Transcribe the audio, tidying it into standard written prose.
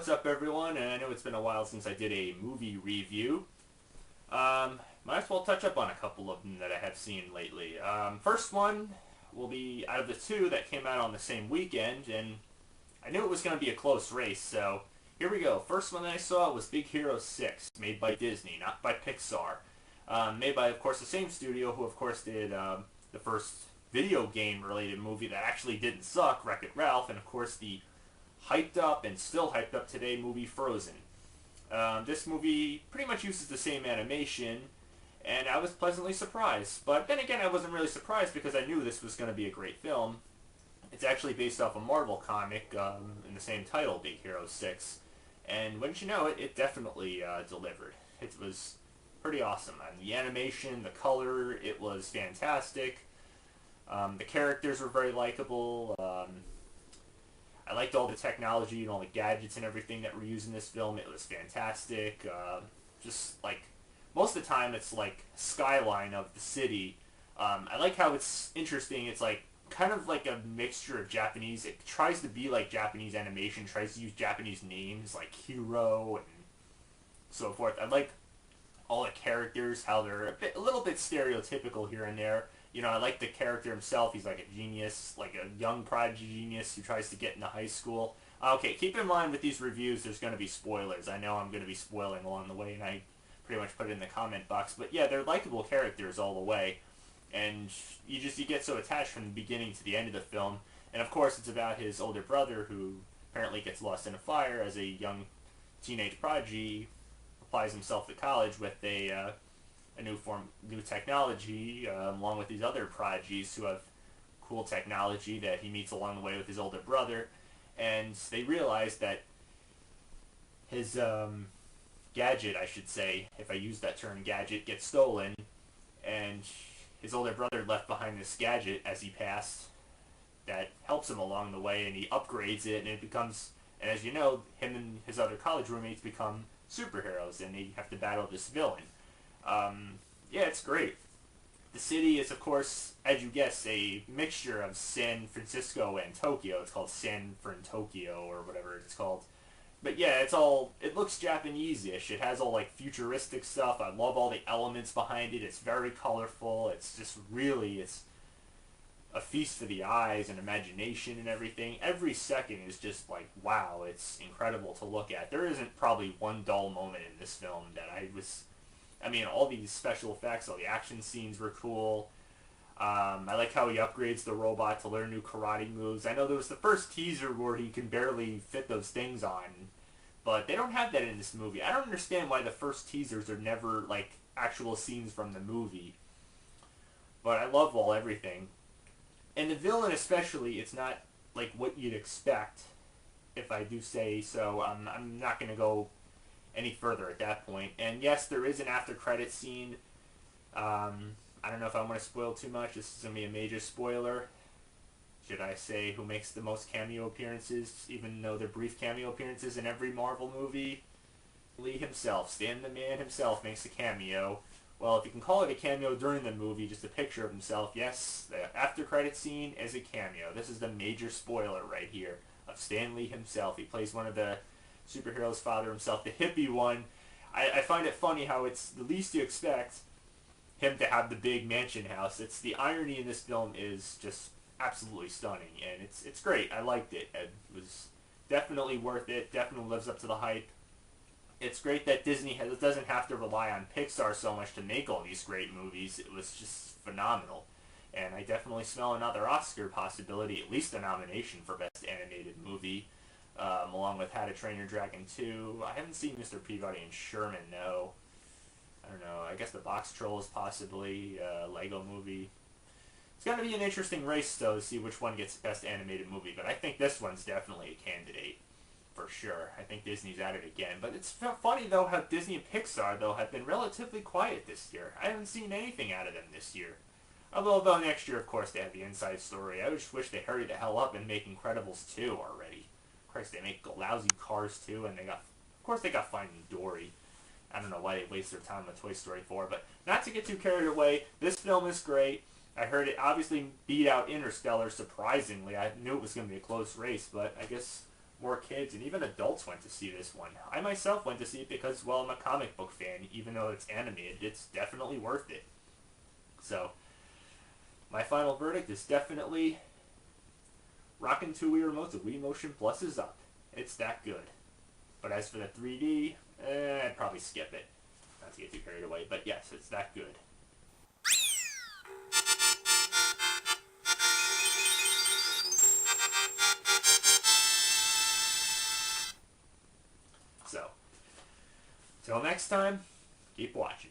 what's up everyone? And I know it's been a while since I did a movie review. Might as well touch up on a couple of them that I have seen lately. First one will be out of the two that came out on the same weekend, and I knew it was going to be a close race, so here we go. First one that I saw was Big Hero 6, made by Disney, not by Pixar. Made by, of course, the same studio who, of course, did the first video game-related movie that actually didn't suck, Wreck-It Ralph, and, of course, the hyped up and still hyped up today movie Frozen. This movie pretty much uses the same animation, and I was pleasantly surprised. But then again, I wasn't really surprised because I knew this was going to be a great film. It's actually based off a Marvel comic in the same title, Big Hero 6. And wouldn't you know it, it definitely delivered. It was pretty awesome. And the animation, the color, it was fantastic. The characters were very likable. I liked all the technology and all the gadgets and everything that were used in this film. It was fantastic. Just like most of the time, it's like skyline of the city. I like how it's interesting. It's like kind of like a mixture of Japanese. It tries to be like Japanese animation. Tries to use Japanese names like Hero and so forth. I like all the characters, how they're a little bit stereotypical here and there. You know, I like the character himself. He's like a genius, like a young prodigy genius who tries to get into high school. Okay, keep in mind with these reviews, there's going to be spoilers. I know I'm going to be spoiling along the way, and I pretty much put it in the comment box. But yeah, they're likable characters all the way, and you get so attached from the beginning to the end of the film. And of course, it's about his older brother who apparently gets lost in a fire as a young teenage prodigy, applies himself to college with a new technology, along with these other prodigies who have cool technology that he meets along the way with his older brother, and they realize that his gadget, I should say, if I use that term, gadget, gets stolen, and his older brother left behind this gadget as he passed that helps him along the way, and he upgrades it, and it becomes, and as you know, him and his other college roommates become superheroes, and they have to battle this villain. Yeah, it's great. The city is, of course, as you guess, a mixture of San Francisco and Tokyo. It's called San Fran Tokyo or whatever it's called. But yeah, it looks Japanese-ish. It has all like futuristic stuff. I love all the elements behind it. It's very colorful. It's just really, it's a feast for the eyes and imagination and everything. Every second is just like, wow, it's incredible to look at. There isn't probably one dull moment in this film that I mean, all these special effects, all the action scenes were cool. I like how he upgrades the robot to learn new karate moves. I know there was the first teaser where he can barely fit those things on, but they don't have that in this movie. I don't understand why the first teasers are never, like, actual scenes from the movie. But I love everything. And the villain especially, it's not, like, what you'd expect, if I do say so. I'm not going to go any further at that point. And yes, there is an after credit scene. I don't know if I want to spoil too much. This is going to be a major spoiler. Should I say who makes the most cameo appearances, even though they're brief cameo appearances in every Marvel movie? Lee himself, Stan the Man himself, makes a cameo. Well, if you can call it a cameo during the movie, just a picture of himself, yes, the after credit scene is a cameo. This is the major spoiler right here of Stan Lee himself. He plays one of the superhero's father himself, the hippie one. I find it funny how it's the least you expect him to have the big mansion house. It's the irony in this film is just absolutely stunning, and it's great. I liked it. It was definitely worth it. Definitely lives up to the hype. It's great that Disney doesn't have to rely on Pixar so much to make all these great movies. It was just phenomenal. And I definitely smell another Oscar possibility, at least a nomination for Best Animated Movie. Along with How to Train Your Dragon 2. I haven't seen Mr. Peabody and Sherman, no. I don't know. I guess The Box Trolls possibly. Lego Movie. It's going to be an interesting race, though, to see which one gets Best Animated Movie. But I think this one's definitely a candidate, for sure. I think Disney's at it again. But it's funny, though, how Disney and Pixar, though, have been relatively quiet this year. I haven't seen anything out of them this year. Although next year, of course, they have the Inside Story. I just wish they hurried the hell up and make Incredibles 2 already. Christ, they make lousy Cars too, and of course they got Finding Dory. I don't know why they waste their time with Toy Story 4, but not to get too carried away, this film is great. I heard it obviously beat out Interstellar, surprisingly. I knew it was going to be a close race, but I guess more kids and even adults went to see this one. I myself went to see it because, well, I'm a comic book fan. Even though it's animated, it's definitely worth it. So, my final verdict is definitely rocking 2 Wii remotes. The Wii Motion Plus is up. It's that good. But as for the 3D, I'd probably skip it. Not to get too carried away, but yes, it's that good. So, till next time, keep watching.